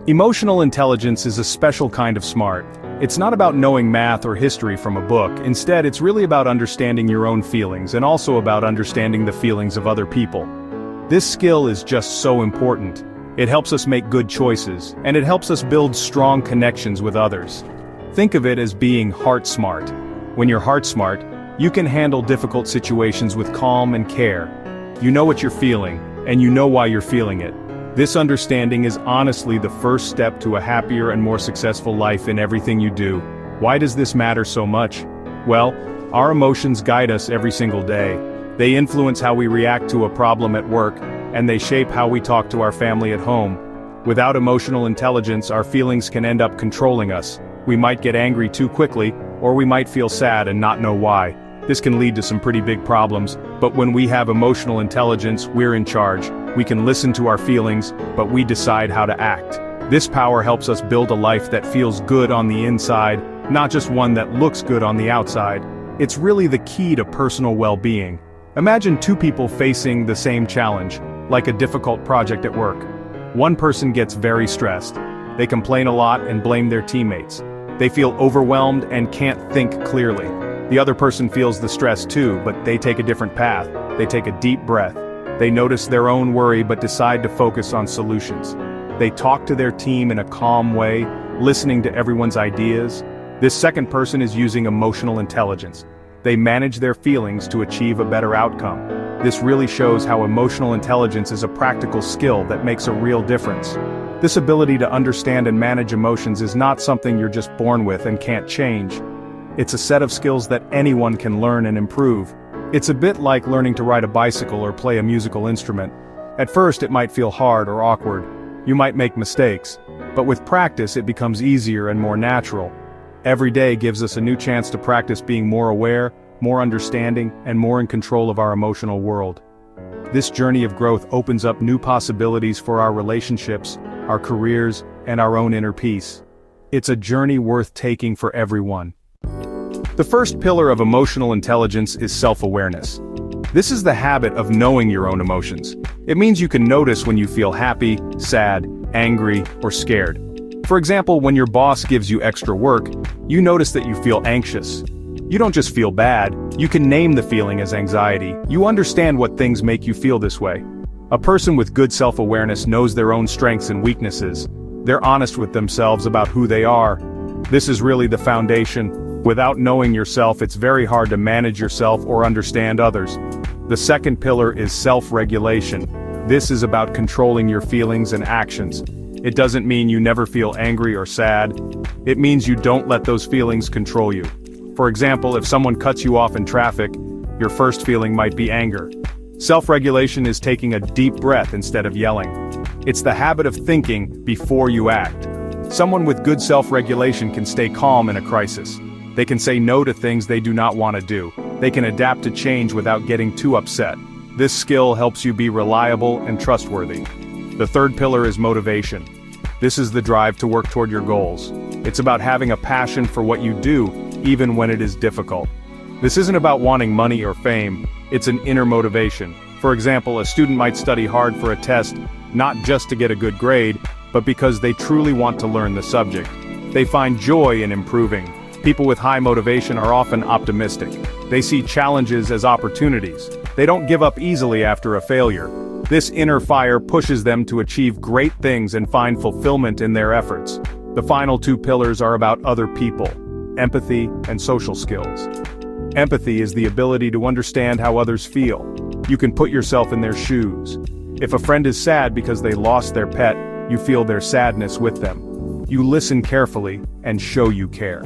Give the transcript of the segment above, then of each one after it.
Emotional intelligence is a special kind of smart. It's not about knowing math or history from a book. Instead, it's really about understanding your own feelings and also about understanding the feelings of other people. This skill is just so important. It helps us make good choices, and it helps us build strong connections with others. Think of it as being heart smart. When you're heart smart, you can handle difficult situations with calm and care. You know what you're feeling, and you know why you're feeling it. This understanding is honestly the first step to a happier and more successful life in everything you do. Why does this matter so much? Well, our emotions guide us every single day. They influence how we react to a problem at work, and they shape how we talk to our family at home. Without emotional intelligence, our feelings can end up controlling us. We might get angry too quickly, or we might feel sad and not know why. This can lead to some pretty big problems, but when we have emotional intelligence, we're in charge. We can listen to our feelings, but we decide how to act. This power helps us build a life that feels good on the inside, not just one that looks good on the outside. It's really the key to personal well-being. Imagine two people facing the same challenge, like a difficult project at work. One person gets very stressed. They complain a lot and blame their teammates. They feel overwhelmed and can't think clearly. The other person feels the stress too, but they take a different path. They take a deep breath. They notice their own worry but decide to focus on solutions. They talk to their team in a calm way, listening to everyone's ideas. This second person is using emotional intelligence. They manage their feelings to achieve a better outcome. This really shows how emotional intelligence is a practical skill that makes a real difference. This ability to understand and manage emotions is not something you're just born with and can't change. It's a set of skills that anyone can learn and improve. It's a bit like learning to ride a bicycle or play a musical instrument. At first it might feel hard or awkward. You might make mistakes. But with practice it becomes easier and more natural. Every day gives us a new chance to practice being more aware, more understanding, and more in control of our emotional world. This journey of growth opens up new possibilities for our relationships, our careers, and our own inner peace. It's a journey worth taking for everyone. The first pillar of emotional intelligence is self-awareness. This is the habit of knowing your own emotions. It means you can notice when you feel happy, sad, angry, or scared. For example, when your boss gives you extra work, you notice that you feel anxious. You don't just feel bad, you can name the feeling as anxiety. You understand what things make you feel this way. A person with good self-awareness knows their own strengths and weaknesses. They're honest with themselves about who they are. This is really the foundation. Without knowing yourself, it's very hard to manage yourself or understand others. The second pillar is self-regulation. This is about controlling your feelings and actions. It doesn't mean you never feel angry or sad. It means you don't let those feelings control you. For example, if someone cuts you off in traffic, your first feeling might be anger. Self-regulation is taking a deep breath instead of yelling. It's the habit of thinking before you act. Someone with good self-regulation can stay calm in a crisis. They can say no to things they do not want to do. They can adapt to change without getting too upset. This skill helps you be reliable and trustworthy. The third pillar is motivation. This is the drive to work toward your goals. It's about having a passion for what you do, even when it is difficult. This isn't about wanting money or fame, it's an inner motivation. For example, a student might study hard for a test, not just to get a good grade, but because they truly want to learn the subject. They find joy in improving. People with high motivation are often optimistic. They see challenges as opportunities. They don't give up easily after a failure. This inner fire pushes them to achieve great things and find fulfillment in their efforts. The final two pillars are about other people, empathy and social skills. Empathy is the ability to understand how others feel. You can put yourself in their shoes. If a friend is sad because they lost their pet, you feel their sadness with them. You listen carefully and show you care.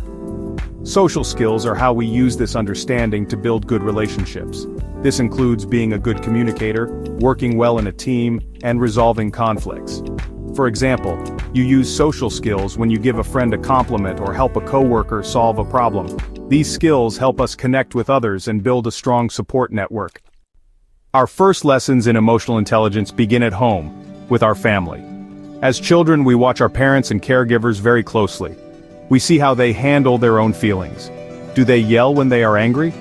Social skills are how we use this understanding to build good relationships. This includes being a good communicator, working well in a team, and resolving conflicts. For example, you use social skills when you give a friend a compliment or help a coworker solve a problem. These skills help us connect with others and build a strong support network. Our first lessons in emotional intelligence begin at home, with our family. As children, we watch our parents and caregivers very closely. We see how they handle their own feelings. Do they yell when they are angry?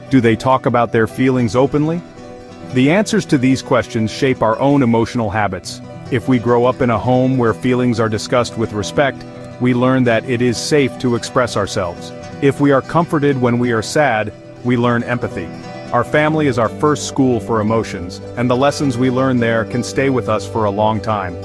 Do they talk about their feelings openly? The answers to these questions shape our own emotional habits. If we grow up in a home where feelings are discussed with respect, we learn that it is safe to express ourselves. If we are comforted when we are sad, we learn empathy. Our family is our first school for emotions, and the lessons we learn there can stay with us for a long time.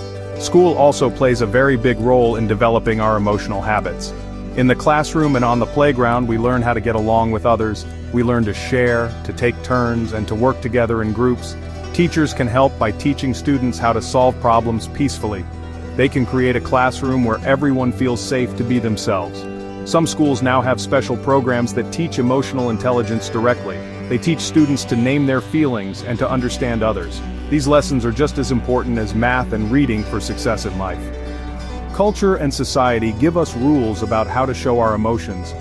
School also plays a very big role in developing our emotional habits. In the classroom and on the playground, we learn how to get along with others. We learn to share, to take turns, and to work together in groups. Teachers can help by teaching students how to solve problems peacefully. They can create a classroom where everyone feels safe to be themselves. Some schools now have special programs that teach emotional intelligence directly. They teach students to name their feelings and to understand others. These lessons are just as important as math and reading for success in life. Culture and society give us rules about how to show our emotions.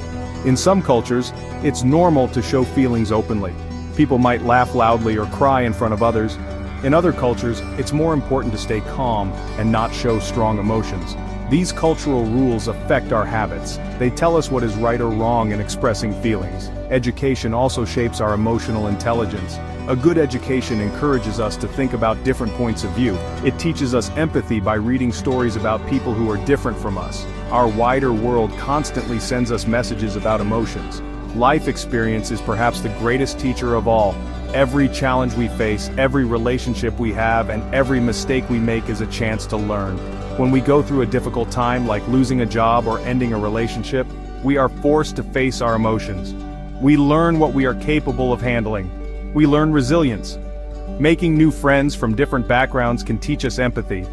In some cultures, it's normal to show feelings openly. People might laugh loudly or cry in front of others. In other cultures, it's more important to stay calm and not show strong emotions. These cultural rules affect our habits. They tell us what is right or wrong in expressing feelings. Education also shapes our emotional intelligence. A good education encourages us to think about different points of view. It teaches us empathy by reading stories about people who are different from us. Our wider world constantly sends us messages about emotions. Life experience is perhaps the greatest teacher of all. Every challenge we face, every relationship we have, and every mistake we make is a chance to learn. When we go through a difficult time, like losing a job or ending a relationship, we are forced to face our emotions. We learn what we are capable of handling. We learn resilience. Making new friends from different backgrounds can teach us empathy.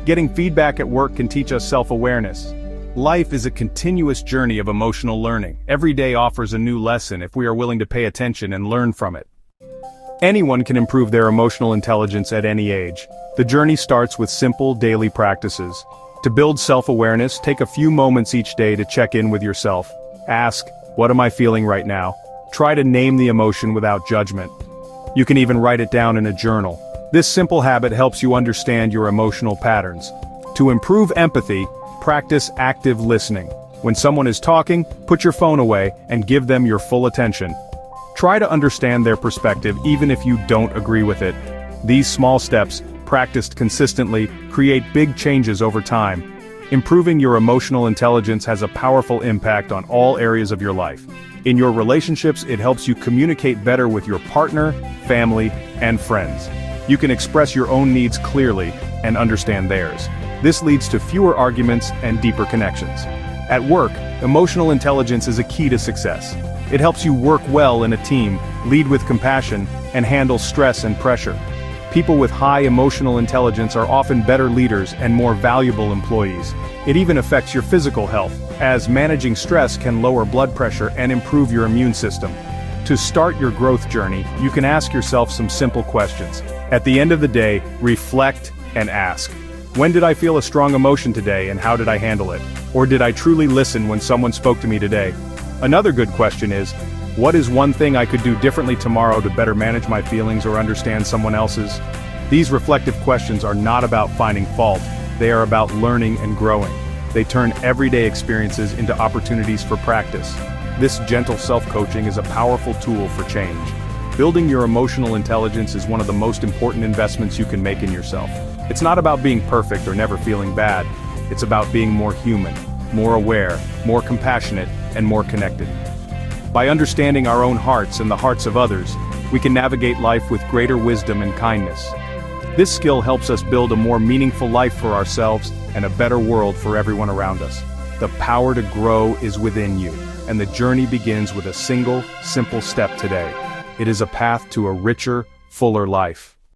Getting feedback at work can teach us self-awareness. Life is a continuous journey of emotional learning. Every day offers a new lesson if we are willing to pay attention and learn from it. Anyone can improve their emotional intelligence at any age. The journey starts with simple daily practices. To build self-awareness, take a few moments each day to check in with yourself. Ask, what am I feeling right now? Try to name the emotion without judgment. You can even write it down in a journal. This simple habit helps you understand your emotional patterns. To improve empathy, practice active listening. When someone is talking, put your phone away and give them your full attention. Try to understand their perspective even if you don't agree with it. These small steps, practiced consistently, create big changes over time. Improving your emotional intelligence has a powerful impact on all areas of your life. In your relationships, it helps you communicate better with your partner, family, and friends. You can express your own needs clearly and understand theirs. This leads to fewer arguments and deeper connections. At work, emotional intelligence is a key to success. It helps you work well in a team, lead with compassion, and handle stress and pressure. People with high emotional intelligence are often better leaders and more valuable employees. It even affects your physical health, as managing stress can lower blood pressure and improve your immune system. To start your growth journey, you can ask yourself some simple questions. At the end of the day, reflect and ask, when did I feel a strong emotion today and how did I handle it? Or did I truly listen when someone spoke to me today? Another good question is, what is one thing I could do differently tomorrow to better manage my feelings or understand someone else's? These reflective questions are not about finding fault, they are about learning and growing. They turn everyday experiences into opportunities for practice. This gentle self-coaching is a powerful tool for change. Building your emotional intelligence is one of the most important investments you can make in yourself. It's not about being perfect or never feeling bad. It's about being more human, more aware, more compassionate, and more connected. By understanding our own hearts and the hearts of others, we can navigate life with greater wisdom and kindness. This skill helps us build a more meaningful life for ourselves and a better world for everyone around us. The power to grow is within you, and the journey begins with a single, simple step today. It is a path to a richer, fuller life.